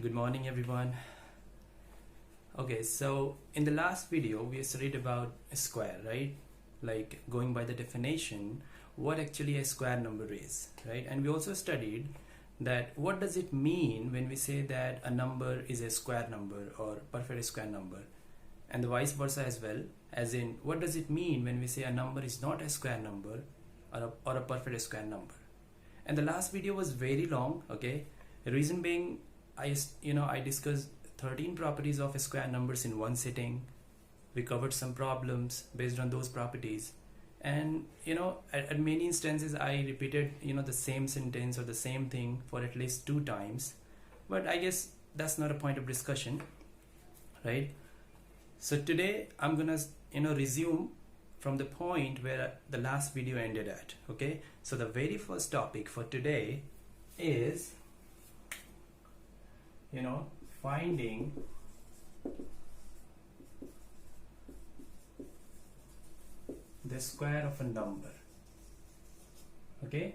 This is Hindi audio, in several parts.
Good morning, everyone. Okay, so in the last video, we studied about a square, right? Like going by the definition, what actually a square number is, right? And we also studied that what does it mean when we say that a number is a square number or perfect square number, and the vice versa as well, as in what does it mean when we say a number is not a square number or a perfect square number. And the last video was very long, okay? The reason being, I discussed 13 properties of square numbers in one sitting. We covered some problems based on those properties, and at many instances I repeated the same sentence or the same thing for at least 2 times, but I guess that's not a point of discussion, right? So today I'm gonna resume from the point where the last video ended at. Okay, so the very first topic for today is finding the square of a number. Okay,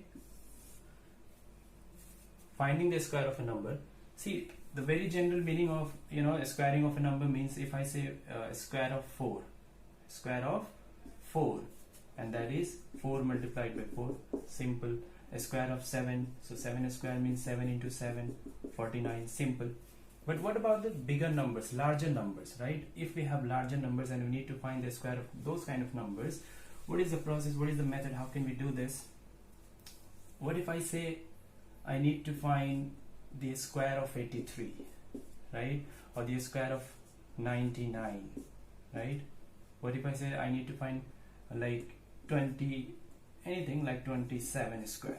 finding the square of a number. See, the very general meaning of a squaring of a number means, if I say square of 4, and that is 4 multiplied by 4, simple. A square of 7, so 7 square means 7 into 7, 49, simple. But what about the bigger numbers, larger numbers, right? If we have larger numbers and we need to find the square of those kind of numbers, what is the process, what is the method, how can we do this? What if I say I need to find the square of 83, right? Or the square of 99, right? What if I say I need to find like 20, anything like 27 square?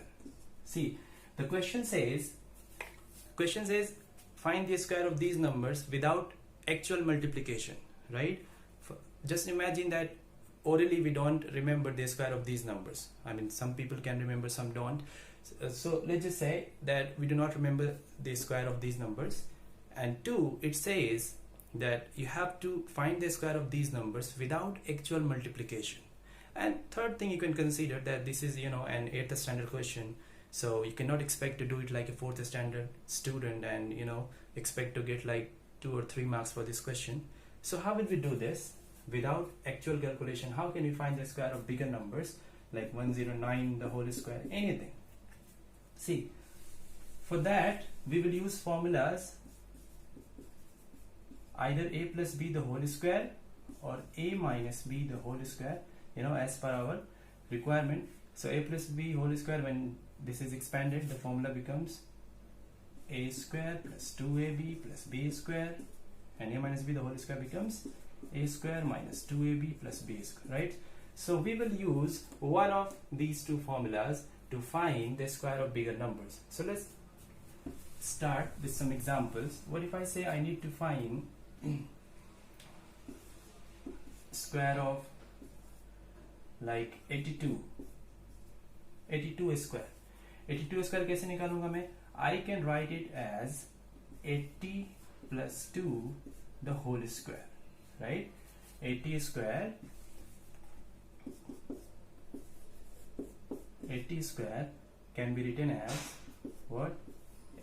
See, the question says find the square of these numbers without actual multiplication, right? Just imagine that orally we don't remember the square of these numbers. I mean, some people can remember, some don't. So let's just say that we do not remember the square of these numbers. And 2, it says that you have to find the square of these numbers without actual multiplication. And third thing you can consider that this is an 8th standard question, so you cannot expect to do it like a 4th standard student and expect to get like 2 or 3 marks for this question. So how will we do this without actual calculation? How can we find the square of bigger numbers like 109 the whole square, anything? See, for that we will use formulas, either a plus b the whole square or a minus b the whole square, as per our requirement. So a plus b whole square, when this is expanded, the formula becomes a square plus 2ab plus b square, and a minus b the whole square becomes a square minus 2ab plus b square, right? So we will use one of these two formulas to find the square of bigger numbers. So let's start with some examples. What if I say I need to find square of like 82 square. 82 square कैसे निकालूंगा मैं? I can write it as 80 plus 2 the whole square, right? 80 square can be written as what?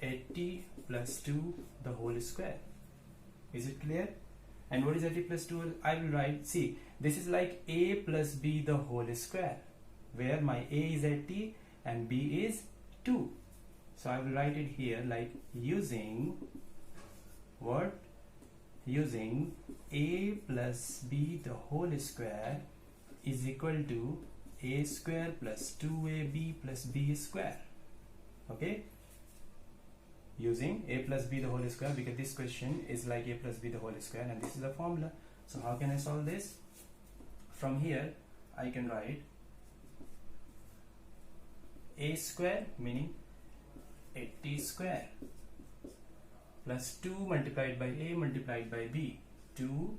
80 plus 2 the whole square. Is it clear? And what is 80 plus 2? I will write, see, this is like a plus b the whole square, where my a is 80 and b is 2. So I will write it here like using what? Using a plus b the whole square is equal to a square plus 2ab plus b square. Okay? Using a plus b the whole square, because this question is like a plus b the whole square, and this is the formula. So how can I solve this? From here I can write a square, meaning 80 square, plus 2 multiplied by a multiplied by b, 2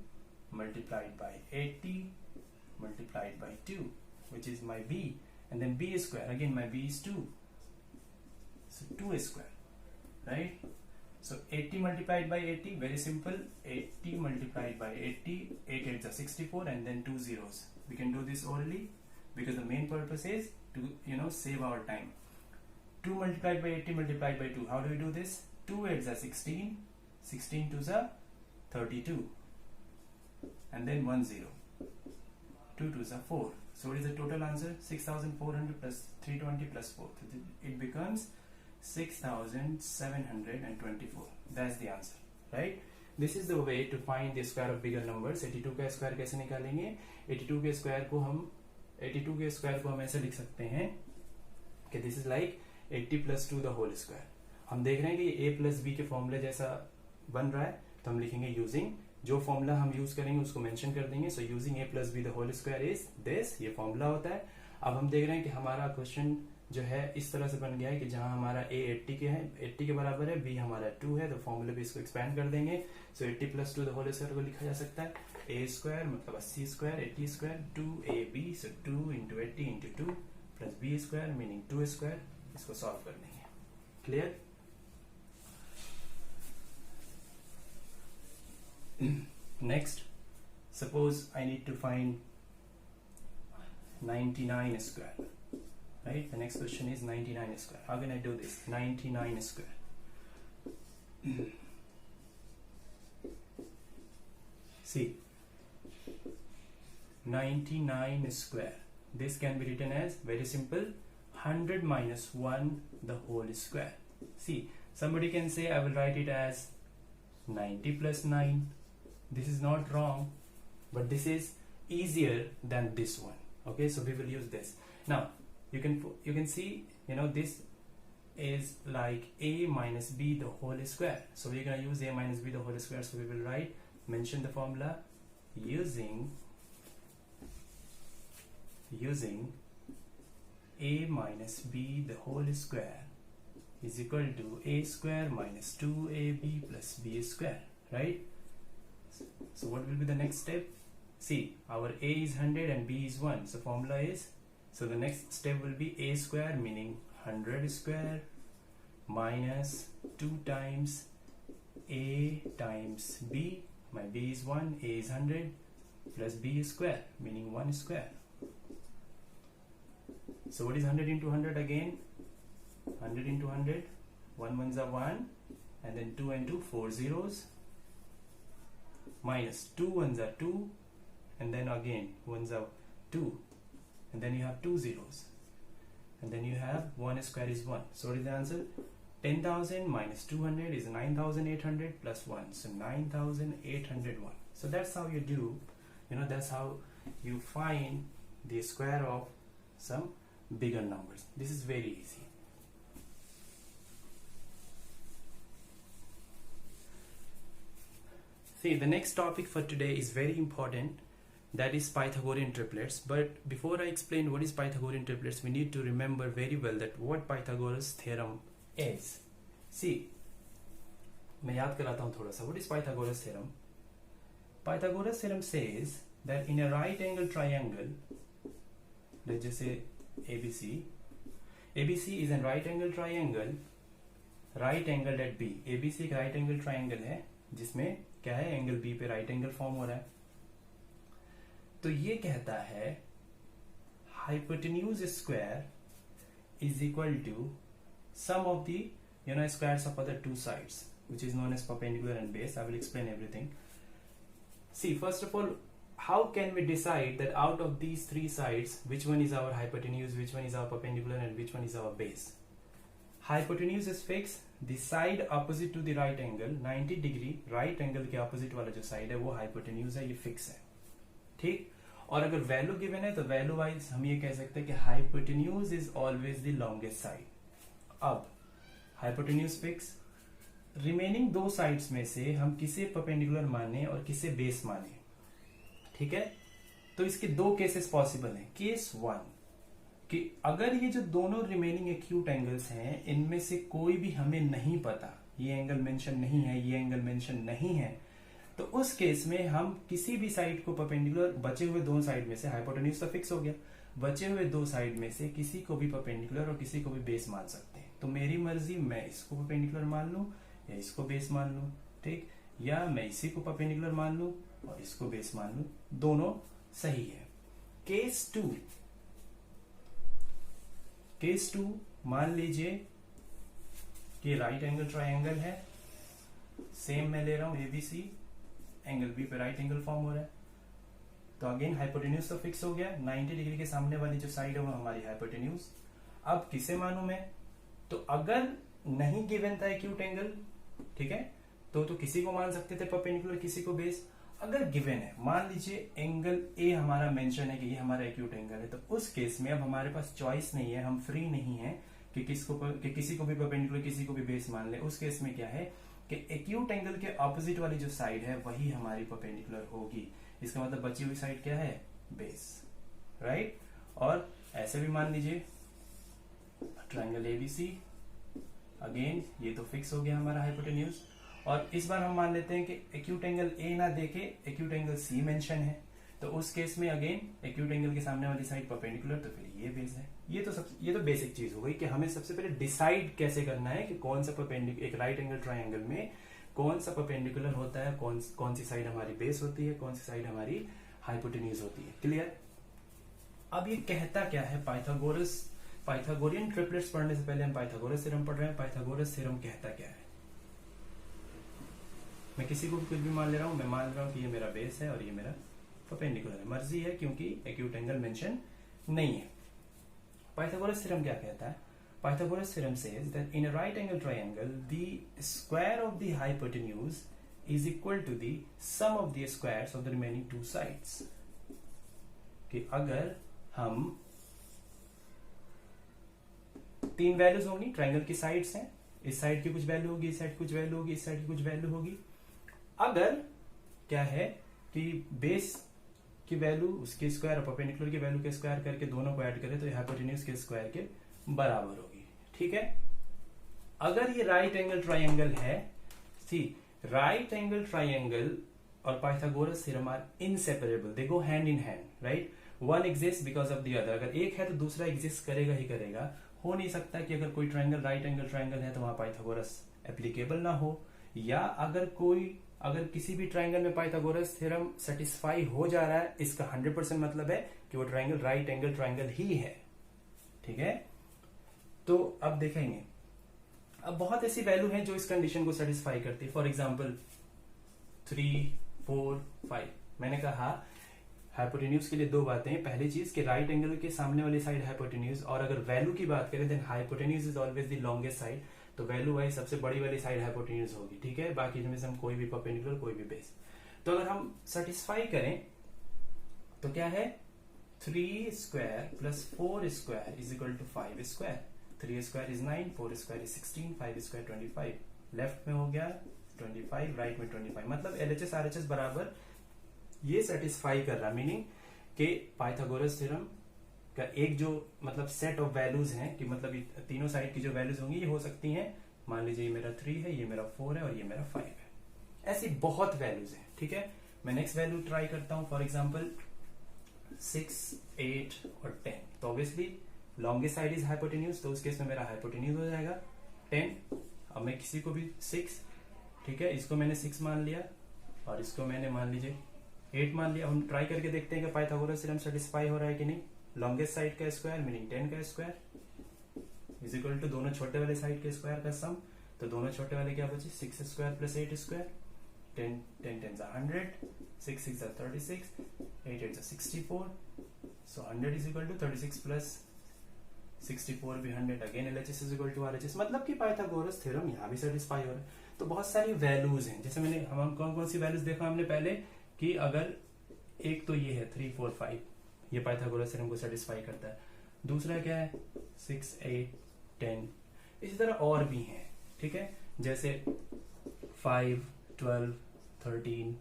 multiplied by 80 multiplied by 2, which is my b, and then b square, again my b is 2, so 2 square, right? So 80 multiplied by 80, very simple, 80 multiplied by 80, 8 8 is 64, and then 2 zeros. We can do this orally because the main purpose is to save our time. 2 multiplied by 80 multiplied by 2, how do we do this? 2 8s are 16, 16 2s are 32, and then 1 0. 2 2s are 4. So what is the total answer? 6400 plus 320 plus 4. It becomes 6724. That's the answer, right? This is the way to find the square of bigger numbers. 82 का स्क्वायर कैसे निकालेंगे? 82 के स्क्वायर को हम ऐसे लिख सकते हैं कि this is like 80 plus 2 the whole square. हम देख रहे हैं कि a plus b के फॉर्मूले जैसा बन रहा है, तो हम लिखेंगे यूजिंग, जो फॉर्मूला हम यूज करेंगे उसको मेंशन कर देंगे. So using a plus b the whole square is this, ये फॉर्मूला होता है. अब हम देख रहे हैं कि हमारा क्वेश्चन जो है इस तरह से बन गया है कि जहां हमारा a 80 के बराबर है, b हमारा 2 है, तो फॉर्मूले पे इसको एक्सपेंड कर देंगे. सो 80 plus 2 the whole square को लिखा जा सकता है a स्क्वायर मतलब 80 स्क्वायर 80 स्क्वायर 2ab, सो 2 into 80 into 2 plus b square meaning 2 square. इसको सॉल्व कर देंगे. Clear? Next, suppose I need to find 99 square, right? The next question is 99 square. How can I do this? 99 square. See, 99 square. This can be written as very simple 100 minus 1 the whole square. See, somebody can say I will write it as 90 plus 9. This is not wrong, but this is easier than this one. Okay, so we will use this. Now you can see, you know, this is like a minus b the whole square. So we're going to use a minus b the whole square. So we will write, mention the formula using a minus b the whole square is equal to a square minus 2ab plus b square, right? So what will be the next step? See, our a is 100 and b is 1. So formula is, so the next step will be a square meaning 100 square minus 2 times a times b. My b is 1, a is 100 plus b square meaning 1 square. So what is 100 into 100 again? 100 into 100, 1 ones are 1, and then 2 and 2, 4 zeros, minus 2 ones are 2, and then again ones are 2, and then you have 2 zeros, and then you have 1 square is 1. So what is the answer? 10,000 minus 200 is 9,800 plus 1, so 9,801. So that's how you do, you know, that's how you find the square of some bigger numbers. This is very easy. See, the next topic for today is very important, that is Pythagorean triplets. But before I explain what is Pythagorean triplets, we need to remember very well that what Pythagoras theorem is. See, मैं याद कराता हूँ थोड़ा सा. What is Pythagoras theorem? Pythagoras theorem says that in a right angle triangle, let's just say ABC is a right angle triangle, right angled at B. ABC एक right angle triangle है जिसमें क्या है, एंगल बी पे राइट एंगल फॉर्म हो रहा है. तो ये कहता है hypotenuse square is equal to sum of the squares of other two sides which is known as perpendicular and base. I will explain everything. See, first of all, how can we decide that out of these three sides which one is our hypotenuse, which one is our perpendicular, and which one is our base? Hypotenuse is fixed. The side opposite to the right angle 90 degree right angle के opposite वाला जो side है वो hypotenuse है, ये fix है. ठीक. और अगर वैल्यू गिवन है तो वैल्यू वाइज हम ये कह सकते हैं कि hypotenuse is always the longest side. अब hypotenuse fix, रिमेनिंग दो साइड्स में से हम किसे परपेंडिकुलर माने और किसे बेस माने. ठीक है, तो इसके दो केसेस पॉसिबल हैं. केस 1 कि अगर ये जो दोनों रिमेनिंग एक्यूट एंगल्स हैं इनमें से कोई भी हमें नहीं पता, ये एंगल मेंशन नहीं है, ये एंगल मेंशन नहीं है, तो उस केस में हम किसी भी साइड को परपेंडिकुलर, बचे हुए दो साइड में से हाइपोटेन्यूज तो फिक्स हो गया, बचे हुए दो साइड में से किसी को भी परपेंडिकुलर और किसी को भी बेस मान सकते हैं. तो मेरी मर्जी, मैं इसको परपेंडिकुलर मान लूं या इसको बेस मान लूं. ठीक, या मैं इसी को परपेंडिकुलर मान लूं और इसको बेस मान लूं, दोनों सही है. केस टू मान लीजिए कि राइट एंगल ट्रायंगल है, सेम मैं ले रहा हूं ABC, एंगल बी पे राइट एंगल फॉर्म हो रहा है, तो अगेन हाइपोटेन्यूज तो फिक्स हो गया, 90 डिग्री के सामने वाली जो साइड है वो हमारी हाइपोटेन्यूज। अब किसे मानू मैं, तो अगर नहीं गिवन था एक्यूट एंगल, ठीक है, तो किसी को मान सकते थे परपेंडिकुलर, किसी को बेस। अगर गिवन है, मान लीजिए एंगल ए हमारा मेंशन है कि ये हमारा एक्यूट एंगल है, तो उस केस में अब हमारे पास चॉइस नहीं है, हम फ्री नहीं है कि किसी को भी परपेंडिकुलर किसी को भी बेस मान ले। उस केस में क्या है कि एक्यूट एंगल के ऑपोजिट वाली जो साइड है वही हमारी परपेंडिकुलर होगी। इसका मतलब बची हुई साइड क्या है, बेस, राइट। और ऐसे भी मान लीजिए ट्रायंगल ABC, अगेन ये तो फिक्स हो गया हमारा हाइपोटेन्यूज। और इस बार हम मान लेते हैं कि एक्यूट एंगल ए ना देके एक्यूट एंगल सी मेंशन है, तो उस केस में अगेन एक्यूट एंगल के सामने वाली साइड परपेंडिकुलर, तो फिर ये बेस है। ये तो बेसिक चीज हो गई कि हमें सबसे पहले डिसाइड कैसे करना है कि कौन सा परपेंडिकुलर, एक राइट एंगल ट्रायंगल में कौन सा परपेंडिकुलर होता है, कौन सी साइड हमारी बेस होती है, कौन सी साइड हमारी हाइपोटेन्यूज होती है। क्लियर। अब ये कहता क्या है, पाइथागोरियन ट्रिपलेट्स पढ़ने से पहले हम पाइथागोरस थ्योरम पढ़ रहे हैं। पाइथागोरस थ्योरम कहता क्या है, मैं किसी को भी कुछ भी मान ले रहा हूं, मैं मान रहा हूं कि ये मेरा बेस है और ये मेरा परपेंडिकुलर है, मर्जी है क्योंकि एक्यूट एंगल मेंशन नहीं है। पाइथागोरस थ्योरम क्या कहता है, Pythagoras theorem says that in a right angle triangle the square of the hypotenuse is equal to the sum of the squares of the remaining two sides. कि अगर हम तीन वैल्यूज होंगी, ट्रायंगल की साइड्स हैं, इस साइड की कुछ वैल्यू होगी, इस साइड की कुछ वैल्यू होगी, इस साइड की कुछ वैल्यू होगी। अगर क्या है कि बेस की वैल्यू उसके स्क्वायर और परपेंडिकुलर की वैल्यू के स्क्वायर करके दोनों को ऐड करें तो हाइपोटेन्यूज के स्क्वायर के बराबर होगी, ठीक है। अगर ये राइट एंगल ट्रायंगल है, सी राइट एंगल ट्रायंगल और Pythagoras theorem are inseparable, they go hand in hand, right. One exist because of the other, अगर एक है तो दूसरा एग्जिस्ट करेगा ही करेगा। हो नहीं सकता कि अगर कोई ट्रायंगल राइट एंगल ट्रायंगल है तो वहां पाइथागोरस एप्लीकेबल ना हो, या अगर किसी भी ट्रायंगल में पाइथागोरस थ्योरम सेटिस्फाई हो जा रहा है, इसका 100% मतलब है कि वो ट्रायंगल राइट एंगल ट्रायंगल ही है, ठीक है। तो अब देखेंगे, अब बहुत ऐसी वैल्यू हैं जो इस कंडीशन को सेटिस्फाई करती है। For example 3, 4, 5। मैंने कहा हाइपोटेन्यूज के लिए दो बातें हैं, पहली चीज कि राइट एंगल के सामने वाली साइड हाइपोटेन्यूज, और अगर वैल्यू की बात करें then hypotenuse is always the longest side, तो वैल्यू वाइज सबसे बड़ी वाली साइड हाइपोटेन्यूज होगी, ठीक है। बाकी इनमें से हम कोई भी परपेंडिकुलर कोई भी बेस, तो अगर हम सेटिस्फाई करें तो क्या है, 3 square plus 4 square is equal to 5 square. 3 square is 9, 4 square is 16, 5 square 25। Left में हो गया 25, राइट में 25, मतलब LHS RHS बराबर ये सेटिस्फाई कर रहा, मीनिंग कि पाइथागोरस थ्योरम का एक जो मतलब सेट ऑफ वैल्यूज हैं, कि मतलब तीनों साइड की जो वैल्यूज होंगी ये हो सकती हैं, मान लीजिए ये मेरा 3 है, ये मेरा 4 है और ये मेरा 5 है। ऐसी बहुत वैल्यूज हैं, ठीक है। मैं नेक्स्ट वैल्यू ट्राई करता हूं, फॉर एग्जाम्पल 6, 8 और 10। तो obviously longest side is hypotenuse, तो उस केस में मेरा हाइपोटेन्यूज हो जाएगा 10। अब मैं किसी को भी 6, ठीक है, इसको मैंने 6 मान लिया और इसको मैंने मान लीजिए 8 मान लिया। हम ट्राई करके देखते हैं कि पाइथागोरस थ्योरम सेटिस्फाई हो रहा है कि नहीं। लॉन्गेस्ट साइड का स्क्वायर मीनिंग 10 का स्क्वायर इज इक्वल टू दोनों छोटे वाले साइड के स्क्वायर का सम, तो दोनों छोटे वाले क्या बचे, 6 square plus 8 square. 10 10 100, 6 6 36, 8 8 64, so 100 is equal to 36 plus 64 भी 100। Again LHS is equal to RHS, मतलब कि पाइथागोरस थ्योरम यहाँ भी सेटिस्फाई हो रहा है। तो बहुत सारी वैल्यूज हैं, जैसे मैंने हम कौन कौन सी वैल्यूज देखा हमने पहले, कि अगर एक तो ये है 3 4 5, ये पाइथागोरस थ्योरम को सेटिस्फाई करता है। दूसरा क्या है 6 8 10, इसी तरह और भी हैं, ठीक है, जैसे 5 12 13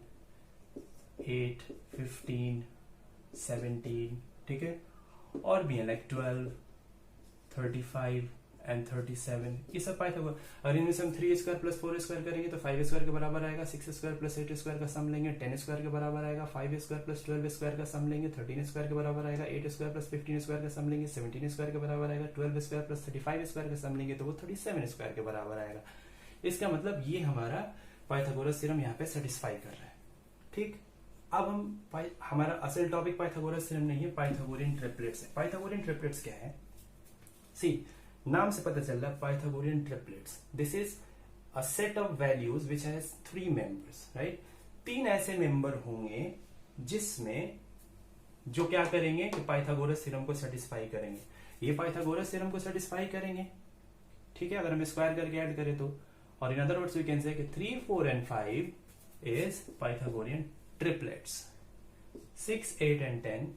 8 15 17, ठीक है, और भी है लाइक 12 35 एंड 37, ये सब पाइथागोरस। और इनमें से हम 3 स्क्वायर प्लस 4 स्क्वायर करेंगे तो 5 स्क्वायर के बराबर आएगा, 6 स्क्वायर प्लस 8 स्क्वायर का सम लेंगे 10 स्क्वायर के बराबर आएगा, 5 स्क्वायर प्लस 12 स्क्वायर का सम लेंगे 13 स्क्वायर के बराबर आएगा, 8 स्क्वायर प्लस 15 स्क्वायर का सम लेंगे 17 स्क्वायर के बराबर आएगा, 12 स्क्वायर प्लस 35 स्क्वायर का सम लेंगे तो वो 37 स्क्वायर के बराबर आएगा। इसका मतलब ये हमारा पाइथागोरस थ्योरम यहाँ पे सेटिस्फाई कर रहा है, ठीक। अब हम हमारा असल टॉपिक पाइथागोरस थ्योरम नहीं है, पाइथागोरियन ट्रिपलेट्स है। पाइथागोरियन ट्रिपलेट्स क्या है, सी नाम से पता चल रहा है Pythagorean triplets. This is a set of values which has 3 members, right. 3 ऐसे मेंबर होंगे जिसमें जो क्या करेंगे कि पाइथागोरस थ्योरम को सेटिस्फाई करेंगे। ये पाइथागोरस थ्योरम को सेटिस्फाई करेंगे, ठीक है, अगर हम स्क्वायर करके ऐड करें तो। और in other words we can say कि 3, 4 and 5 is Pythagorean triplets. 6, 8 and 10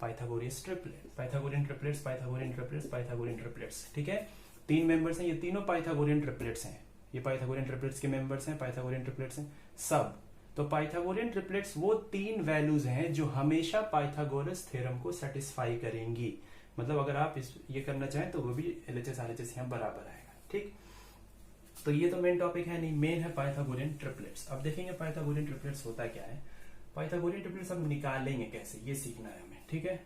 Pythagoras triplet, Pythagorean triplets, Pythagorean triplets, Pythagorean triplets, ठीक है। 3 मेंबर्स हैं, ये तीनों पाइथागोरियन ट्रिपलेट्स हैं, ये पाइथागोरियन ट्रिपलेट्स के मेंबर्स हैं, पाइथागोरियन ट्रिपलेट्स हैं सब। तो पाइथागोरियन ट्रिपलेट्स वो 3 वैल्यूज हैं जो हमेशा पाइथागोरस थ्योरम को सेटिस्फाई करेंगी। मतलब अगर आप ये करना चाहें तो वो भी LHS RHS यहाँ बराबर आएगा, ठीक। तो ये तो मेन टॉपिक है नहीं, मेन है पाइथागोरियन ट्रिपलेट्स। अब देखेंगे पाइथागोरियन ट्रिपलेट्स होता क्या है, पाइथागोरियन ट्रिपलेट्स हम निकालेंगे कैसे, ये सीखना है हमें, ठीक है।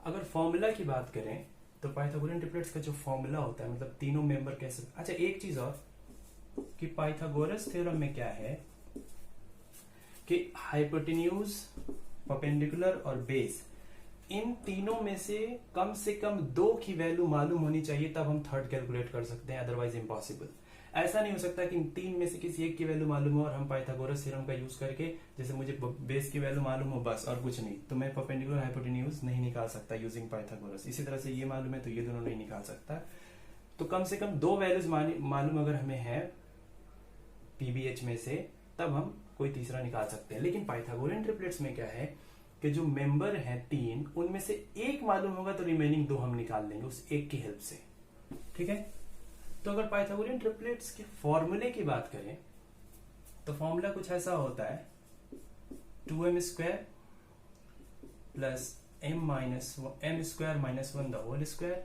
अगर फॉर्मूला की बात करें तो पाइथागोरियन ट्रिपलेट्स का जो फॉर्मूला होता है, मतलब तीनों मेंबर कैसे। अच्छा एक चीज और कि पाइथागोरस थ्योरम में क्या है कि हाइपोटेन्यूज, परपेंडिकुलर और बेस, इन तीनों में से कम 2 की वैल्यू मालूम होनी चाहिए, तब हम थर्ड कैलकुलेट कर सकते हैं, अदरवाइज इम्पॉसिबल। ऐसा नहीं हो सकता कि इन 3 में से किसी एक की वैल्यू मालूम हो और हम पाइथागोरस थ्योरम का यूज करके, जैसे मुझे बेस की वैल्यू मालूम हो बस और कुछ नहीं, तो मैं परपेंडिकुलर हाइपोटेन्यूज नहीं निकाल सकता यूजिंग पाइथागोरस। इसी तरह से ये मालूम है तो ये दोनों नहीं निकाल सकता। तो कम से कम 2 वैल्यूज मालूम अगर हमें है पीबीएच में से, तब हम कोई तीसरा निकाल सकते हैं। लेकिन पाइथागोरियन ट्रिपलेट्स में क्या है कि जो मेंबर हैं 3, उनमें से एक मालूम होगा तो रिमेनिंग 2 हम निकाल लेंगे उस एक की हेल्प से, ठीक है। तो अगर पाइथागोरियन ट्रिपलेट्स के फॉर्मूले की बात करें तो फॉर्मूला कुछ ऐसा होता है, 2m square plus m square minus 1 the whole square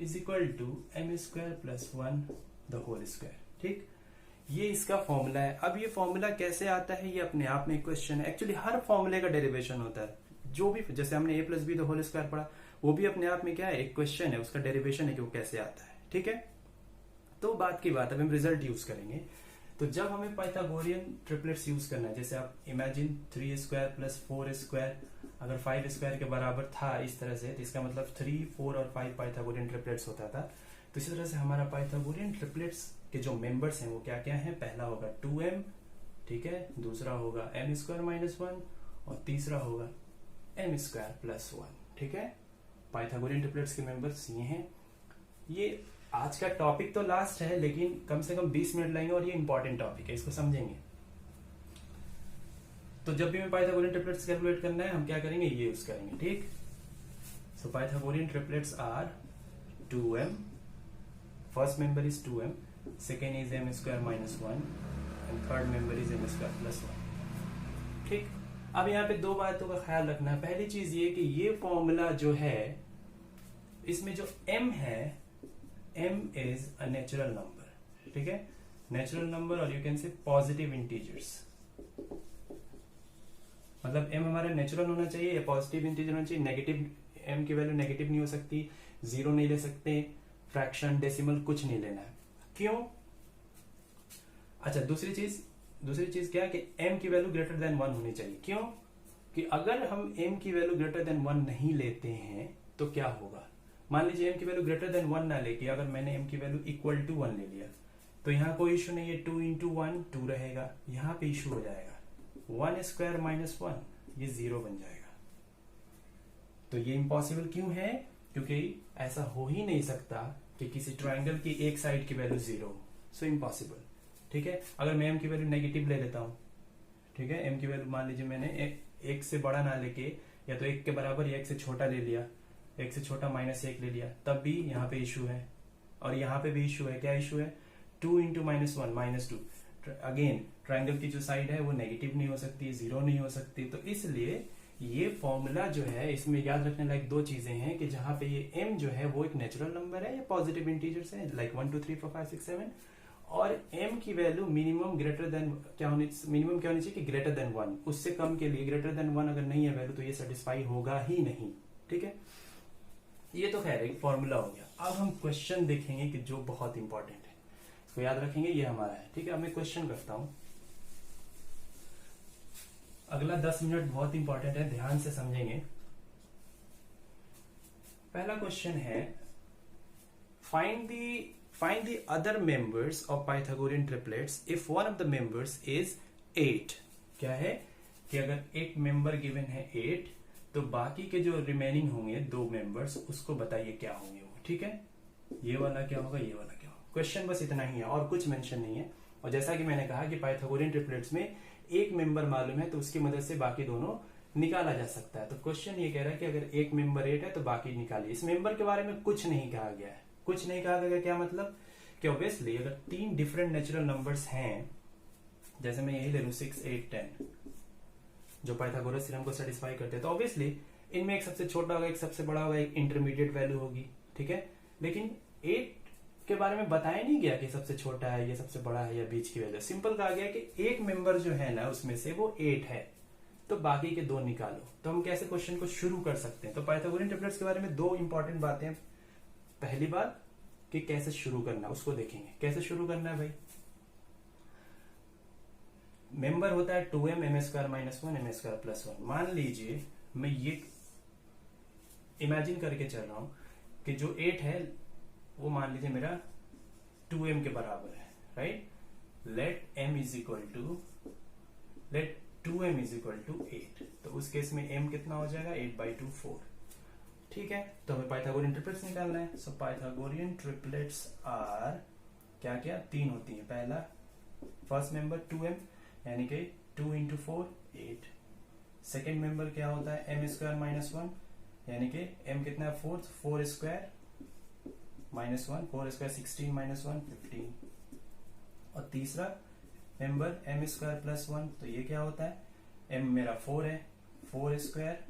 is equal to m square plus 1 the whole square, ठीक। ये इसका फॉर्मूला है। अब ये फॉर्मूला कैसे आता है ये अपने आप में क्वेश्चन है। एक्चुअली हर फॉर्मूले का डेरिवेशन होता है, जो भी, जैसे हमने a plus B the whole square पढ़ा, वो भी अपने आप में क्या है, एक क्वेश्चन है, उसका डेरिवेशन है कि वो कैसे आता है, ठीक है। तो बात की बात, अब हम रिजल्ट यूज करेंगे। तो जब हमें पाइथागोरियन ट्रिपलेट्स यूज करना है, जैसे आप इमेजिन 3 स्क्वायर प्लस 4 स्क्वायर अगर 5 स्क्वायर के बराबर था इस तरह से, तो इसका मतलब 3, 4 और 5 पाइथागोरियन ट्रिपलेट्स होता था। तो इसी तरह से हमारा पाइथागोरियन ट्रिपलेट्स के जो मेंबर्स हैं वो क्या क्या हैं, पहला होगा 2m, ठीक है, दूसरा होगा m स्क्वायर माइनस 1 और तीसरा होगा m स्क्वायर प्लस 1, ठीक है। पाइथागोरियन ट्रिपलेट्स के मेंबर्स ये हैं। ये आज का टॉपिक तो लास्ट है, लेकिन कम से कम 20 मिनट लगेंगे और ये इंपॉर्टेंट टॉपिक है, इसको समझेंगे। तो जब भी हमें पाइथागोरियन ट्रिपलेट्स कैलकुलेट करना है, हम क्या करेंगे, ये यूज करेंगे, ठीक। So Pythagorean triplets are 2m, first member is 2m, second is m square minus 1 and third member is m square plus 1, ठीक। अब यहाँ पे 2 बातों का ख्याल रखना है। पहली चीज ये कि ये फॉर्मूला जो है, इसमें जो m है, m is a natural number, ठीक है, नेचुरल नंबर, और you can say positive integers. मतलब m हमारा नेचुरल होना चाहिए या पॉजिटिव इंटीजर होना चाहिए। नेगेटिव, m की वैल्यू नेगेटिव नहीं हो सकती, 0 नहीं ले सकते, फ्रैक्शन, डेसिमल कुछ नहीं लेना है। क्यों? अच्छा, दूसरी चीज क्या है कि m की वैल्यू ग्रेटर देन 1 होनी चाहिए। क्यों? कि अगर हम m की वैल्यू ग्रेटर देन 1 नहीं लेते हैं तो क्या होगा, मान लीजिए m की वैल्यू ग्रेटर देन 1 ना लेके अगर मैंने m की वैल्यू इक्वल टू 1 ले लिया, तो यहाँ कोई इशू नहीं है, 2 इंटू 1 2 रहेगा, यहाँ पे इशू हो जाएगा 1 स्क्वायर माइनस 1, ये 0 बन जाएगा। तो ये इम्पॉसिबल क्यों है? क्योंकि ऐसा हो ही नहीं सकता कि किसी ट्रायंगल की एक साइड की वैल्यू 0 हो, सो इम्पॉसिबल, ठीक है। अगर मैं m की वैल्यू नेगेटिव ले लेता हूं, ठीक है, m की वैल्यू मान लीजिए मैंने 1 से बड़ा ना लेके, या तो 1 के बराबर या 1 से छोटा ले लिया, 1 से छोटा -1 ले लिया, तब भी यहाँ पे इशू है, और यहाँ पे भी इशू है। क्या इशू है? 2 इंटू -1 -2। अगेन ट्रायंगल की जो साइड है वो नेगेटिव नहीं हो सकती, 0 नहीं हो सकती। तो इसलिए ये फॉर्मूला जो है, इसमें याद रखने लायक 2 चीजें हैं कि जहां पे ये m जो है वो एक नेचुरल नंबर है, ये पॉजिटिव इंटीजर्स है, लाइक 1 2 3 4 5 6 7, और m की वैल्यू मिनिमम ग्रेटर देन क्या होनी चाहिए कि ग्रेटर देन 1, उससे कम के लिए ग्रेटर देन 1 अगर नहीं है वैल्यू तो ये सेटिस्फाई होगा ही नहीं, ठीक है। ये तो खैर एक फॉर्मूला हो गया। अब हम क्वेश्चन देखेंगे कि जो बहुत इंपॉर्टेंट है। तो याद रखेंगे ये हमारा है। ठीक है, अब मैं क्वेश्चन करता हूं। अगला 10 मिनट बहुत इंपॉर्टेंट है, ध्यान से समझेंगे। पहला क्वेश्चन है, find the other members of Pythagorean triplets if one of the members is 8। क्या है कि अगर एक मेंबर गिवन है 8 तो बाकी के जो रिमेनिंग होंगे 2 मेंबर्स उसको बताइए क्या होंगे वो। ठीक है, ये वाला क्या होगा, ये वाला क्या होगा। क्वेश्चन बस इतना ही है और कुछ मेंशन नहीं है। और जैसा कि मैंने कहा कि पाइथागोरियन ट्रिपलेट्स में एक मेंबर मालूम है तो उसकी मदद से बाकी दोनों निकाला जा सकता है। तो क्वेश्चन ये कह रहा है कि अगर एक मेंबर 8 है तो बाकी निकालिए। इस मेंबर के बारे में कुछ नहीं कहा गया है, कुछ नहीं कहा गया। क्या मतलब कि ऑब्वियसली अगर 3 डिफरेंट नेचुरल नंबर्स हैं, जैसे मैं यही ले लूं 6, 8, 10 जो पाइथागोरस थ्योरम को सेटिस्फाई करते हैं, तो ऑब्वियसली इनमें एक सबसे छोटा होगा, एक सबसे बड़ा होगा, एक इंटरमीडिएट वैल्यू होगी। ठीक है, लेकिन 8 के बारे में बताया नहीं गया कि सबसे छोटा है या सबसे बड़ा है या बीच की वैल्यू। सिंपल कहा गया कि एक मेंबर जो है ना उसमें से वो 8 है तो बाकी के 2 निकालो। तो हम कैसे क्वेश्चन को शुरू कर सकते हैं। तो पाइथागोरियन ट्रिपलेट्स के बारे में 2 इंपॉर्टेंट बातें। पहली बात कि कैसे शुरू करना, उसको देखेंगे। कैसे शुरू करना है भाई, मेंबर होता है 2m m square minus 1 m square plus 1। मान लीजिए मैं ये इमेजिन करके चल रहा हूं कि जो 8 है वो मान लीजिए मेरा 2m के बराबर है, right. Let 2m is equal to 8। तो उस केस में m कितना हो जाएगा, 8/2 4। ठीक है, तो हमें पाइथागोरियन ट्रिपलेट्स निकालना है। सो पाइथागोरियन ट्रिपलेट्स आर क्या क्या 3 होती है। पहला फर्स्ट मेंबर 2m यानी कि 2 into 4 8। सेकेंड मेंबर क्या होता है m स्क्वायर माइनस 1 यानी कि m कितना है 4 स्क्वायर माइनस 1, 4 स्क्वायर 16 माइनस 1 15। और तीसरा मेंबर m स्क्वायर प्लस 1, तो ये क्या होता है m मेरा 4 है, 4 स्क्वायर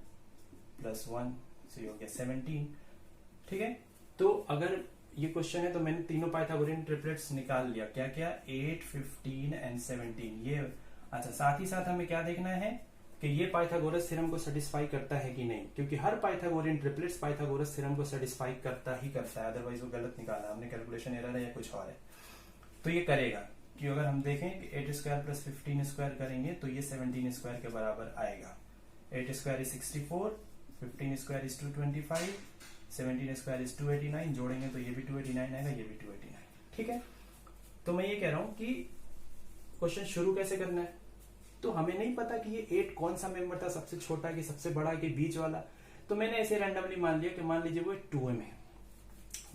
प्लस 1, तो ये हो गया 17। ठीक है, तो अगर ये क्वेश्चन है तो मैंने तीनों पाइथागोरियन ट्रिपलेट्स निकाल लिया। क्या क्या, 8, 15 एंड 17 ये। अच्छा, साथ ही साथ हमें क्या देखना है कि ये पाइथागोरस थ्योरम को सेटिस्फाई करता है कि नहीं, क्योंकि हर पाइथागोरियन ट्रिपलेट्स पाइथागोरस थ्योरम को सेटिस्फाई करता ही करता है, अदरवाइज वो गलत निकाला हमने, कैलकुलेशन एरर है या कुछ और है। तो ये करेगा कि अगर हम देखें कि 8 स्क्वायर प्लस 15 स्क्वायर करेंगे तो ये 17 स्क्वायर के बराबर आएगा। 8 square is 64, 15 square is 225, 17 square is 289, जोड़ेंगे तो ये भी 289 आएगा, ये भी 289। ठीक है, तो मैं ये कह रहा हूं कि क्वेश्चन शुरू कैसे करना है। तो हमें नहीं पता कि ये 8 कौन सा मेंबर था, सबसे छोटा कि सबसे बड़ा कि बीच वाला। तो मैंने ऐसे रैंडमली मान लिया कि मान लीजिए वो 2m है।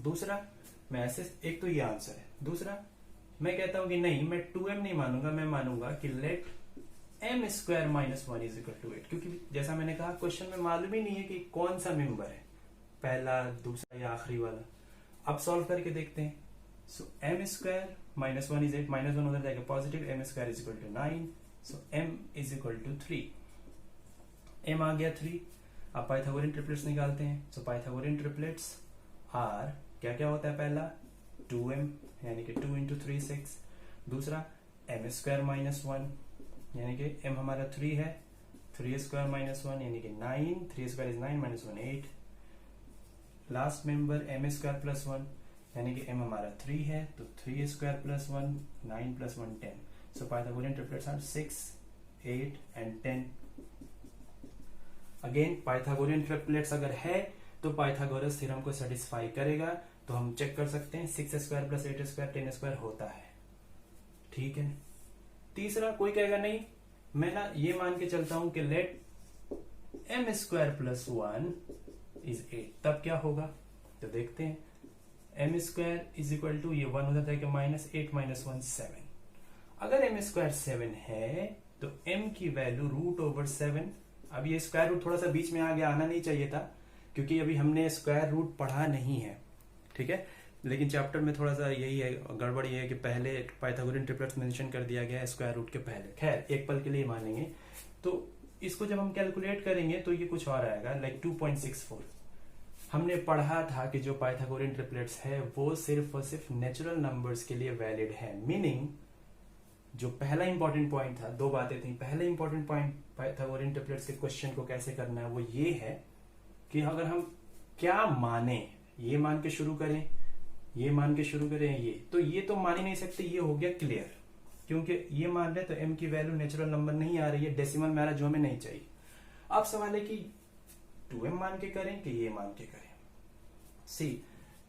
दूसरा मैं ऐसे, एक तो ये आंसर है। दूसरा मैं कहता हूं कि नहीं, मैं 2m नहीं मानूंगा, मैं मानूंगा कि let m square minus 1 is equal to 8, क्योंकि जैसा मैंने कहा क्वेश्चन में मालूम ही नहीं है कि कौन सा मेंबर है, पहला, दूसरा या आखिरी वाला। अब सॉल्व करके देखते हैं। So m square minus 1 is 8, minus 1 उधर जाएगा positive, m square is equal to 9, so m is equal to 3। m आ गया 3। अब पाइथागोरियन ट्रिपलेट्स निकालते हैं। सो पाइथागोरियन ट्रिपलेट्स आर क्या क्या होता है, पहला 2m यानी कि 2 into 3 6, दूसरा m स्क्वायर माइनस 1 यानी कि m हमारा 3 है, 3 स्क्वायर माइनस 1 यानी कि 9, 3 square is 9 minus 1 8। Last member m square plus 1 यानी कि m हमारा 3 है, तो 3 square plus 1 9 plus 1 10। So Pythagorean triplets are 6, 8 and 10। Again Pythagorean triplets अगर है तो पाइथागोरस थ्योरम को सेटिस्फाई करेगा। तो हम चेक कर सकते हैं 6 स्क्वायर प्लस 8 स्क्वायर 10 स्क्वायर होता है। ठीक है, तीसरा कोई कहेगा नहीं, मैं ना ये मान के चलता हूं कि let m square plus 1 is 8, तब क्या होगा। तो देखते हैं, m square is equal to ये 1 हो जाता है माइनस 8 माइनस 1 7। अगर m स्क्वायर 7 है तो m की वैल्यू रूट ओवर 7। अब ये स्क्वायर रूट थोड़ा सा बीच में आगे आना नहीं चाहिए था, क्योंकि अभी हमने स्क्वायर रूट पढ़ा नहीं है। ठीक है, लेकिन चैप्टर में थोड़ा सा यही है, गड़बड़ ये है कि पहले पाइथागोरियन ट्रिपलेट्स मेंशन कर दिया गया है स्क्वायर रूट के पहले। खैर एक पल के लिए मानेंगे। तो इसको जब हम कैलकुलेट करेंगे तो ये कुछ और आएगा, लाइक 2.64। हमने पढ़ा था कि जो पाइथागोरियन ट्रिपलेट्स है वो सिर्फ और सिर्फ नेचुरल नंबर्स के लिए वैलिड है। मीनिंग जो पहला इंपॉर्टेंट पॉइंट था, 2 बातें थी। पहला इंपॉर्टेंट पॉइंट पाइथागोरियन ट्रिपलेट्स के क्वेश्चन को कैसे करना है वो ये है कि अगर हम क्या माने, ये मान के शुरू करें ये मान के शुरू करें ये तो मान ही नहीं सकते, ये हो गया क्लियर, क्योंकि ये मान रहे तो m की वैल्यू नेचुरल नंबर नहीं आ रही है, डेसिमल में आ रहा जो हमें नहीं चाहिए। अब सवाल है कि 2m मान के करें कि ये मान के करें। सी,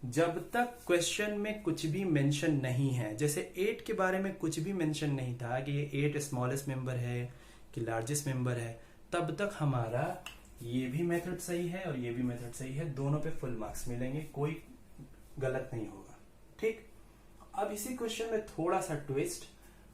जब तक क्वेश्चन में कुछ भी मेंशन नहीं है, जैसे 8 के बारे में कुछ भी मेंशन नहीं था कि ये 8 स्मॉलेस्ट मेंबर है कि लार्जेस्ट मेंबर है, तब तक हमारा ये भी मेथड सही है और ये भी मेथड सही है, दोनों पे फुल मार्क्स मिलेंगे, कोई गलत नहीं होगा। ठीक, अब इसी क्वेश्चन में थोड़ा सा ट्विस्ट,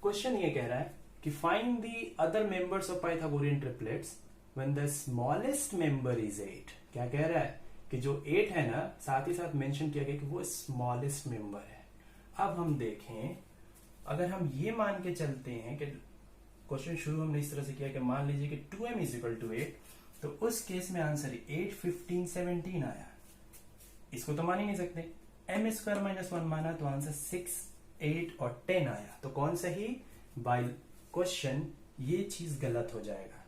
क्वेश्चन ये कह रहा है कि find the other members of Pythagorean triplets when the smallest member is 8। क्या कह रहा है कि जो 8 है ना, साथ ही साथ मेंशन किया गया कि वो स्मॉलेस्ट मेंबर है। अब हम देखें, अगर हम ये मान के चलते हैं कि क्वेश्चन शुरू हमने इस तरह से किया कि मान लीजिए कि 2m इज इक्वल टू 8, तो उस केस में आंसर 8, 15, 17 आया। इसको तो मान ही नहीं सकते, m स्क्वायर माइनस 1 माना तो आंसर 6, 8 और 10 आया। तो कौन सही? बाय क्वेश्चन ये चीज गलत हो जाएगा।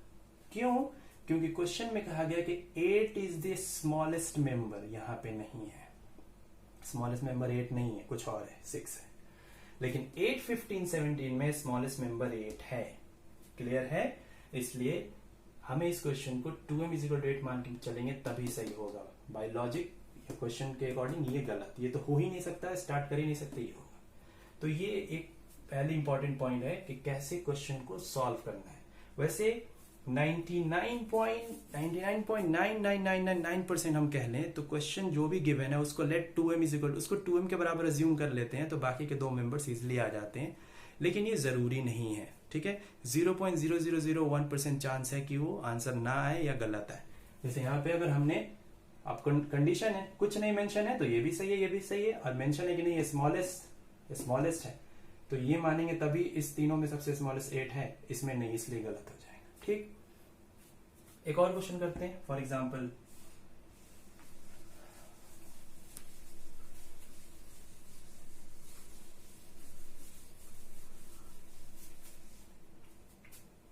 क्यों? क्योंकि क्वेश्चन में कहा गया कि 8 इज द स्मॉलेस्ट मेंबर, यहां पे नहीं है। स्मॉलेस्ट मेंबर 8 नहीं है, कुछ और है, 6 है। लेकिन 8, 15, 17 में स्मॉलेस्ट मेंबर 8 है। क्लियर है? इसलिए हमें इस क्वेश्चन को 2m इज इक्वल टू 8 मान के चलेंगे तभी सही होगा। बाय लॉजिक क्वेश्चन के अकॉर्डिंग ये गलत, ये तो हो ही नहीं सकता, स्टार्ट कर ही नहीं सकते, ये होगा। तो ये एक पहले इंपॉर्टेंट पॉइंट है कि कैसे क्वेश्चन को सॉल्व करना है। वैसे 99.999999% हम कह लें तो क्वेश्चन जो भी गिवन है उसको लेट 2m इज इक्वल, उसको 2m के बराबर अज्यूम कर लेते हैं, तो बाकी के दो मेंबर्स इजिली आ जाते हैं। लेकिन ये जरूरी नहीं है, ठीक है। 0.0001% चांस है कि वो आंसर ना आए या गलत है। जैसे यहाँ पे अगर हमने, आप कंडीशन है, कुछ नहीं मेंशन है तो ये भी सही है, ये भी सही है, और मेंशन है कि नहीं ये स्मॉलेस्ट है, तो ये मानेंगे तभी इस तीनों में सबसे स्मॉलेस्ट 8 है, इसमें नहीं, इसलिए गलत हो जाएगा। ठीक, एक और क्वेश्चन करते हैं। फॉर एग्जाम्पल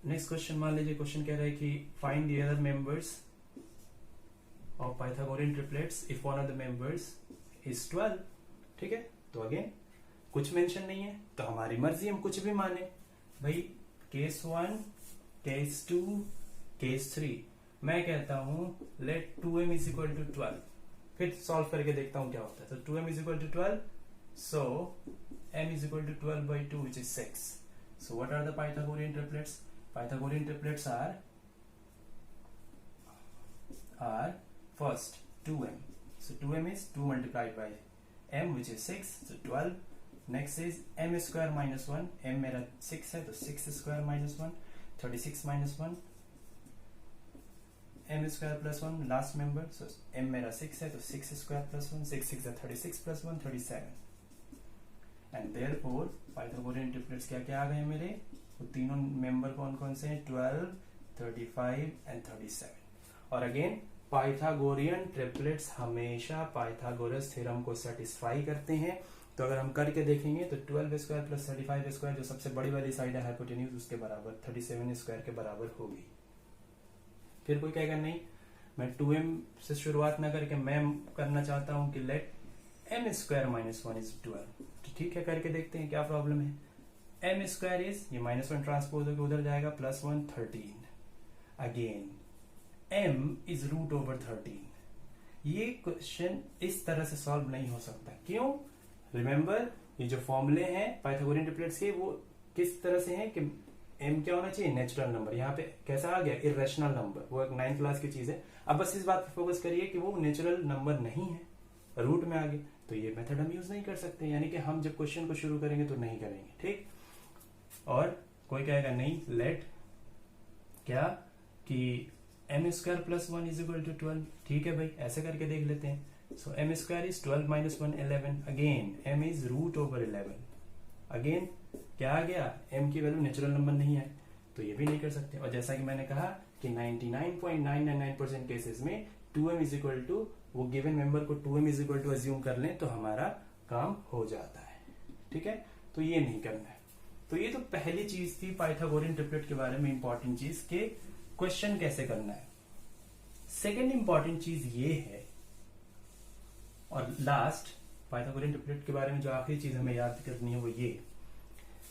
नेक्स्ट क्वेश्चन मान लीजिए, क्वेश्चन कह रहा है कि find the other members of Pythagorean triplets if one of the members is 12। ठीक है, तो अगेन कुछ मेंशन नहीं है तो हमारी मर्जी, हम कुछ भी माने भाई। केस 1, केस 2, केस 3, मैं कहता हूं let 2m is equal to 12, फिर सॉल्व करके देखता हूं क्या होता है। तो 2m is equal to 12, so m is equal to 12 by 2 which is 6. So what are the Pythagorean triplets? Pythagorean triplets are first 2m. So 2m is 2 multiplied by m which is 6, so 12. Next is m square minus 1, m मेरा 6 है तो 6 square minus 1, 36 minus 1, m square plus 1 last member, so m मेरा 6 है तो 6 square plus 1, 6 6 36 plus 1 37. And therefore Pythagorean triplets क्या क्या आ गए मेरे, वो तीनों मेंबर कौन कौन से हैं, 12, 35 and 37. और अगेन पाइथागोरियन ट्रिपलेट्स हमेशा पाइथागोरस थ्योरम को सेटिस्फाई करते हैं। तो अगर हम करके देखेंगे तो 12 स्क्वायर प्लस 35 स्क्वायर जो सबसे बड़ी वाली साइड है हाइपोटेन्यूज उसके बराबर 37 स्क्वायर के बराबर होगी। फिर कोई कहेगा नहीं, मैं 2m से शुरुआत ना करके मैं करना चाहता हूं कि let m square minus 1 is 12। ठीक है, करके देखते हैं क्या प्रॉब्लम है। m स्क्वायर इज, ये -1 ट्रांसपोज होकर उधर जाएगा, +1 13। Again m is root over 13। ये क्वेश्चन इस तरह से सॉल्व नहीं हो सकता। क्यों? रिमेंबर, ये जो फॉर्मूले हैं पाइथागोरियन ट्रिपलेट्स के वो किस तरह से हैं कि m क्या होना चाहिए, नेचुरल नंबर। यहाँ पे कैसा आ गया, इरेशनल नंबर, वो एक 9th क्लास की चीज है। अब बस इस बात पर फोकस करिए कि वो नेचुरल नंबर नहीं है, रूट में आ गए, तो ये मेथड हम यूज नहीं कर सकते, यानी कि हम जब क्वेश्चन को शुरू करेंगे तो नहीं करेंगे। ठीक, और कोई कहेगा नहीं, लेट क्या कि m square plus 1 is equal to 12। ठीक है भाई, ऐसे करके देख लेते हैं। So m square is 12 minus 1 11। Again m is root over 11। Again क्या आ गया, m की वैल्यू नेचुरल नंबर नहीं है, तो ये भी नहीं कर सकते। और जैसा कि मैंने कहा कि 99.999% केसेस में 2m इज इक्वल टू, वो गिवन मेंबर को 2m is equal to assume कर लें तो हमारा काम हो जाता है। ठीक है, तो ये नहीं करना है। तो ये तो पहली चीज थी पाइथागोरियन ट्रिपलेट के बारे में, इंपॉर्टेंट चीज के क्वेश्चन कैसे करना है। सेकेंड इंपॉर्टेंट चीज ये है, और लास्ट पाइथागोरियन ट्रिपलेट के बारे में जो आखिरी चीज हमें याद करनी है वो ये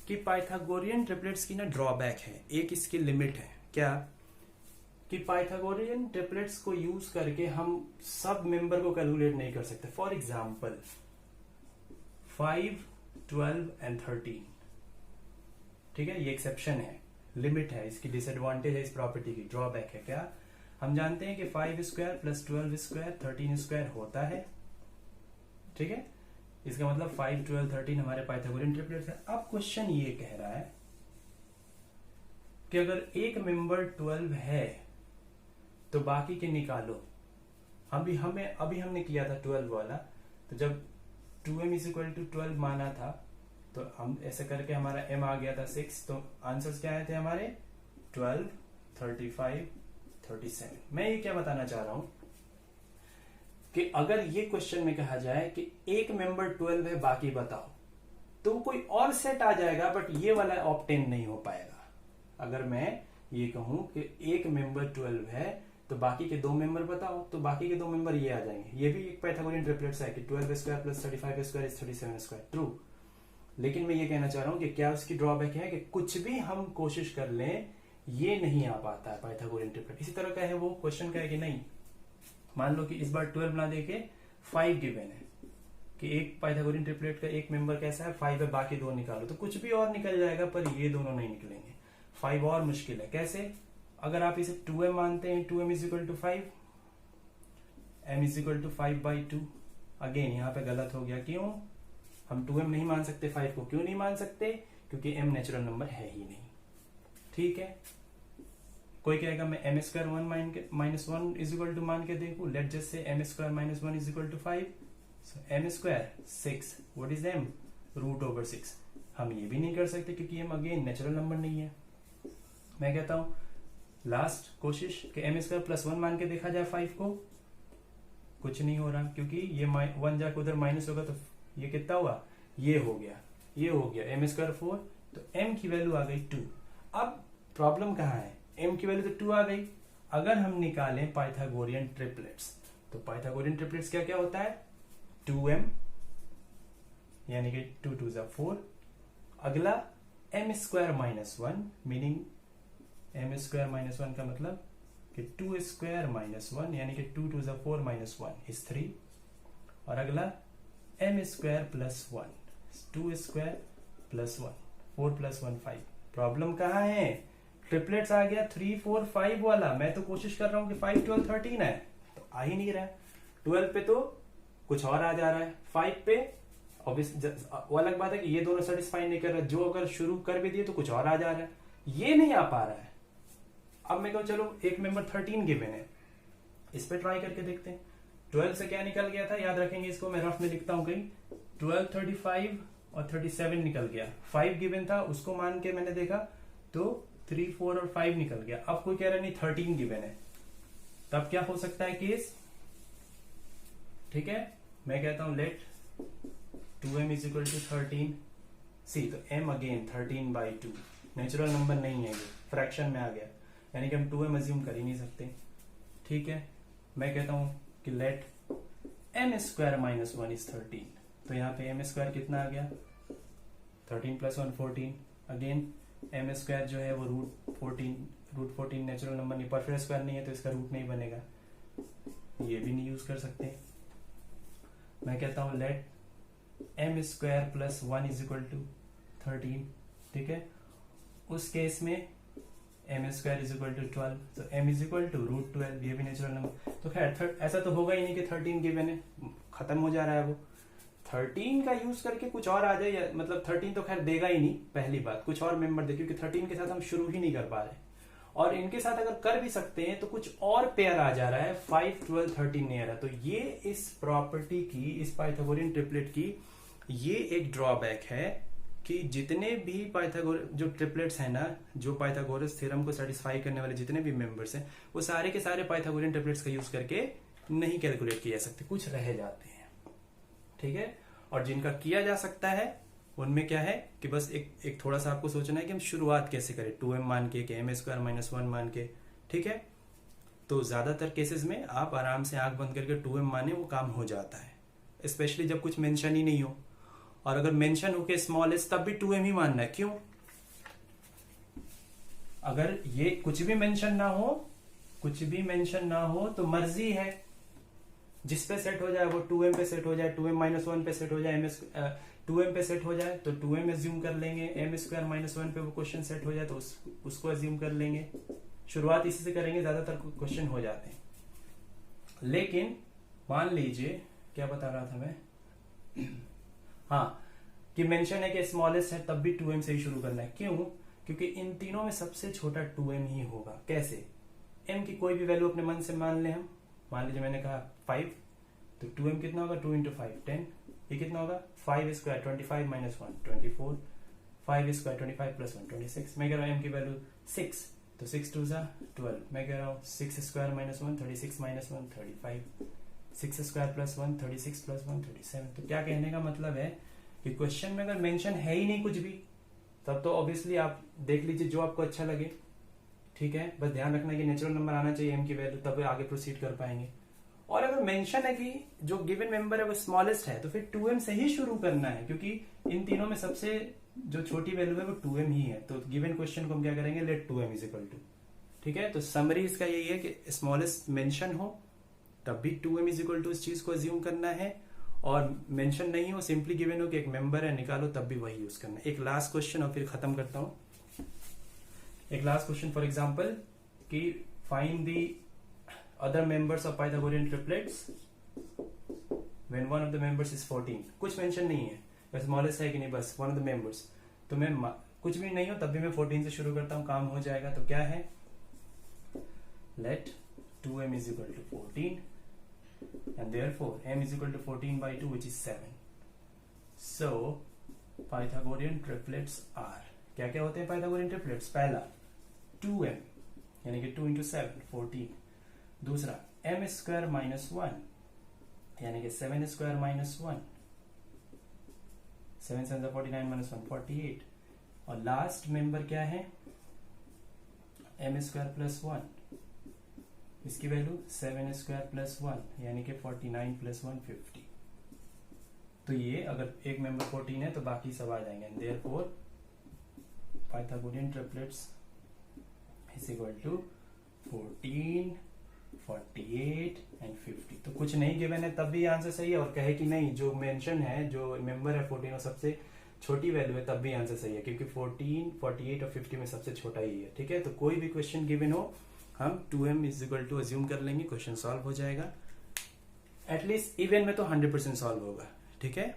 कि पाइथागोरियन ट्रिपलेट्स की ना ड्रॉबैक है, एक इसकी लिमिट है। क्या कि पाइथागोरियन ट्रिपलेट्स को यूज करके हम सब मेंबर को कैलकुलेट नहीं कर सकते। फॉर एग्जाम्पल 5, 12 एंड 13, ठीक है, ये एक्सेप्शन है, लिमिट है, इसकी डिसएडवांटेज है, इस प्रॉपर्टी की ड्रॉबैक है। क्या हम जानते हैं कि 5 स्क्वायर प्लस 12 स्क्वायर 13 स्क्वायर होता है, ठीक है, इसका मतलब 5, 12, 13 हमारे पाइथागोरियन ट्रिपलेट्स है। अब क्वेश्चन ये कह रहा है कि अगर एक मेंबर 12 है तो बाकी के निकालो। अभी हमने किया था 12 वाला, तो जब 2m इज इक्वल टू 12 माना था तो हम ऐसे करके हमारा m आ गया था 6, तो आंसर्स क्या आए थे हमारे 12, 35, 37। मैं ये क्या बताना चाह रहा हूं कि अगर ये क्वेश्चन में कहा जाए कि एक मेंबर 12 है बाकी बताओ, तो कोई और सेट आ जाएगा, बट ये वाला ऑब्टेन नहीं हो पाएगा। अगर मैं ये कहूं कि एक मेंबर 12 है तो बाकी के दो मेंबर बताओ, तो बाकी के दो मेंबर ये आ जाएंगे। ये भी एक पाइथागोरियन ट्रिपलेट्स है कि 12 square plus 35 square is 37 square, true. लेकिन मैं ये कहना चाह रहा हूं कि क्या उसकी ड्रॉबैक है कि कुछ भी हम कोशिश कर लें ये नहीं आ पाता है पाइथागोरियन ट्रिपलेट। इसी तरह का है वो क्वेश्चन का है कि नहीं, मान लो कि इस बार 12 ना देके 5 गिवन है कि एक पाइथागोरियन ट्रिपलेट का एक मेंबर कैसा है 5 है, बाकी दो निकालो, तो कुछ भी और निकल जाएगा, पर ये दोनों नहीं निकलेंगे। 5 और मुश्किल है। कैसे? अगर आप इसे 2m मानते हैं, 2m is equal to 5, m is equal to 5/2। Again यहाँ पे गलत हो गया, क्यों? हम 2m नहीं मान सकते 5 को। क्यों नहीं मान सकते? क्योंकि m नेचुरल नंबर है ही नहीं, ठीक है। कोई कहेगा मैं m square 1 minus 1 is equal to मान के देखूं, let just say m square minus 1 is equal to 5, so m square 6, what is m? √/6। हम ये भी नहीं कर सकते क्योंकि m अगेन नेचुरल नंबर नहीं है। मैं कहता हूं लास्ट कोशिश कि m स्क्वायर प्लस 1 मान के देखा जाए 5 को, कुछ नहीं हो रहा क्योंकि ये 1 जाके उधर माइनस होगा, तो ये कितना हुआ? ये हो गया, ये हो गया m स्क्वायर 4, तो m की वैल्यू आ गई 2। अब प्रॉब्लम कहाँ है? m की वैल्यू तो 2 आ गई। अगर हम निकालें पाइथागोरियन ट्रिपलेट्स, तो पाइथागोरियन ट्रिपलेट्स क्या क्या होता है? 2m यानी कि 2 2 4, अगला m square minus 1, meaning m square minus 1 का मतलब कि 2 स्क्वायर माइनस 1 यानी कि 2 2 4 माइनस 1 इज 3, और अगला m square plus 1, 2 square plus 1, 4 plus 1 5। Problem कहाँ है? ट्रिपलेट्स आ गया 3 4 5 वाला। मैं तो कोशिश कर रहा हूं कि 5 12 13 है, तो आ ही नहीं रहा है। 12 पे तो कुछ और आ जा रहा है, 5 पे वो अलग बात है कि ये दोनों सेटिस्फाई नहीं कर रहा, जो अगर शुरू कर भी दिए तो कुछ और आ जा रहा है, ये नहीं आ पा रहा है। अब मैं कहूँ चलो एक मेंबर 13 गिवन है, इस पे ट्राई करके देखते हैं। 12 से क्या निकल गया था, याद रखेंगे इसको, मैं रफ में लिखता हूँ कहीं, 12 35 और 37 निकल गया। 5 गिवन था, उसको मान के मैंने देखा तो 3 4 और 5 निकल गया। अब कोई कह रहा नहीं 13 गिवन है, तब क्या हो सकता है केस? ठीक है, मैं कहता हूं let 2m is equal to 13, see तो m अगेन 13/2, नेचुरल नंबर नहीं है, ये फ्रैक्शन में आ गया, यानी कि हम 2m अज्यूम कर ही नहीं सकते। ठीक है, मैं कहता हूं कि let m square minus 1 is 13, तो यहाँ पे m स्क्वायर कितना आ गया? 13 प्लस 1 14। अगेन m स्क्वायर जो है वो √14 नेचुरल नंबर नहीं, परफेक्ट स्क्वायर नहीं है तो इसका रूट नहीं बनेगा, ये भी नहीं यूज कर सकते। मैं कहता हूं let m square plus 1 is equal to 13, ठीक है। उस केस में m square is equal to 12, तो m इज इक्वल टू √12, ये भी नेचुरल नंबर। तो खैर ऐसा तो होगा ही नहीं कि 13 गिवन है, खत्म हो जा रहा है वो। 13 का यूज करके कुछ और आ जाए, या मतलब 13 तो खैर देगा ही नहीं, पहली बात, कुछ और मेंबर दे, क्योंकि 13 के साथ हम शुरू ही नहीं कर पा रहे, और इनके साथ अगर कर भी सकते हैं तो कुछ और पेयर आ जा रहा है, 5 12 13 नहीं आ रहा। तो ये इस प्रॉपर्टी की, इस पाइथागोरियन ट्रिपलेट की ये एक ड्रॉबैक है कि जितने भी जो ट्रिपलेट्स हैं ना, जो पाइथागोरस थ्योरम को सेटिस्फाई करने वाले जितने भी मेंबर्स हैं, वो सारे के सारे पाइथागोरियन ट्रिपलेट्स का यूज करके नहीं कैलकुलेट किए जा सकते, कुछ रह जाते हैं। ठीक है, और जिनका किया जा सकता है उनमें क्या है कि बस एक थोड़ा सा आपको सोचना है कि हम शुरुआत कैसे करें, 2m मान के, m स्क्वायर माइनस 1 मान के। ठीक है, तो ज्यादातर केसेस में आप आराम से आंख बंद करके 2m माने, वो काम हो जाता है। स्पेशली जब कुछ मेंशन ही नहीं हो, और अगर मेंशन हो के स्मॉलेस्ट तब भी 2m ही मानना है। क्यों? अगर ये कुछ भी मेंशन ना हो तो मर्जी है, जिस पे सेट हो जाए वो 2m पे सेट हो जाए, 2m-1 पे सेट हो जाए, 2m पे सेट हो जाए तो 2m एज्यूम कर लेंगे, m² -1 पे वो क्वेश्चन सेट हो जाए तो उसको एज्यूम कर लेंगे। शुरुआत इसी से करेंगे, ज्यादातर क्वेश्चन हो जाते हैं। लेकिन मान लीजिए, क्या बता रहा था मैं, हाँ, कि मेंशन है कि स्मॉलेस्ट है तब भी 2m से ही शुरू करना है। क्यों? क्योंकि इन तीनों में सबसे छोटा 2m ही होगा। कैसे? m की कोई भी वैल्यू अपने मन से मान ले हम। मान लीजिए मैंने कहा 5, तो 2m कितना होगा? 2 × 5 10। ये कितना होगा? 5² 25 - 1 24, 5² 25 + 1 26। मैं कह रहा हूँ m की वैल्यू 6, तो 6 2 12। मैं कह रहा हूँ 6² - 1 36 - 1 35, 6² + 1 36 + 1 37। तो क्या कहने का मतलब है कि क्वेश्चन में अगर मेंशन है ही नहीं कुछ भी, तब तो ऑब्वियसली आप देख लीजिए जो आपको अच्छा लगे, ठीक है। बस ध्यान रखना कि नेचुरल नंबर आना चाहिए m की वैल्यू, तब आगे प्रोसीड कर पाएंगे। और अगर मेंशन है कि जो गिवन मेंबर है वो स्मॉलेस्ट है, तो फिर 2m से ही शुरू करना है, क्योंकि इन तीनों में सबसे जो छोटी वैल्यू है वो 2m ही है। तो गिवन क्वेश्चन को हम क्या करेंगे? Late 2m = 2। ठीक है, तो समरी इसका यही है कि स्मॉलेस्ट मेंशन हो तब भी 2m = 2 इस चीज को अज्यूम करना है, और मेंशन नहीं हो, सिंपली गिवन हो कि एक मेंबर है निकालो, तब भी वही यूज करना है। एक लास्ट क्वेश्चन और फिर खत्म करता हूं। एक लास्ट क्वेश्चन, फॉर एग्जांपल, कि find the other members of Pythagorean triplets when one of the members is 14। कुछ मेंशन नहीं है, बस स्मॉलेस्ट है कि नहीं, बस वन ऑफ द मेंबर्स। तो मैं कुछ भी नहीं हो तब भी मैं 14 से शुरू करता हूं, काम हो जाएगा। तो क्या है? Let 2m = 14 and therefore m = 14/2, which is 7. So Pythagorean triplets are, क्या क्या होते हैं पाइथागोरियन ट्रिपलेट्स? पहला 2m यानी कि 2 × 7 14। दूसरा m² - 1 यानी कि 7² - 1, 7 7 49 - 1 48। और लास्ट मेंबर क्या है? m² + 1, इसकी वैल्यू 7² + 1 यानी कि 49 + 1 50। तो ये अगर एक मेंबर 14 है तो बाकी सब आ जाएंगे। Therefore Pythagorean triplets = 14 48 and 50। तो कुछ नहीं गिवन है तब भी आंसर सही है, और कहे कि नहीं जो मेंशन है, जो मेंबर है 14 और सबसे छोटी वैल्यू है, तब भी आंसर सही है, क्योंकि 14 48 और 50 में सबसे छोटा ही है। ठीक है, तो कोई भी क्वेश्चन गिवन हो हम 2m = 2 अज्यूम कर लेंगे, क्वेश्चन सॉल्व हो जाएगा। एटलीस्ट इवन में तो 100% सॉल्व होगा। ठीक है,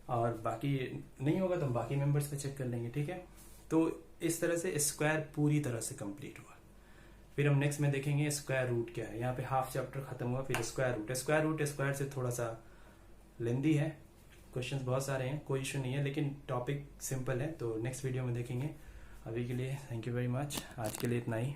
और बाकी नहीं होगा तो हम बाकी मेंबर्स पे चेक कर लेंगे। ठीक है, तो इस तरह से स्क्वायर पूरी तरह से कंप्लीट हुआ। फिर हम नेक्स्ट में देखेंगे स्क्वायर रूट क्या है। यहाँ पे हाफ चैप्टर खत्म हुआ, फिर स्क्वायर रूट। स्क्वायर से थोड़ा सा लेंदी है, क्वेश्चंस बहुत सारे हैं, कोई इशू नहीं है, लेकिन टॉपिक सिंपल है, तो नेक्स्ट वीडियो में देखेंगे। अभी के लिए थैंक यू वेरी मच, आज के लिए इतना ही।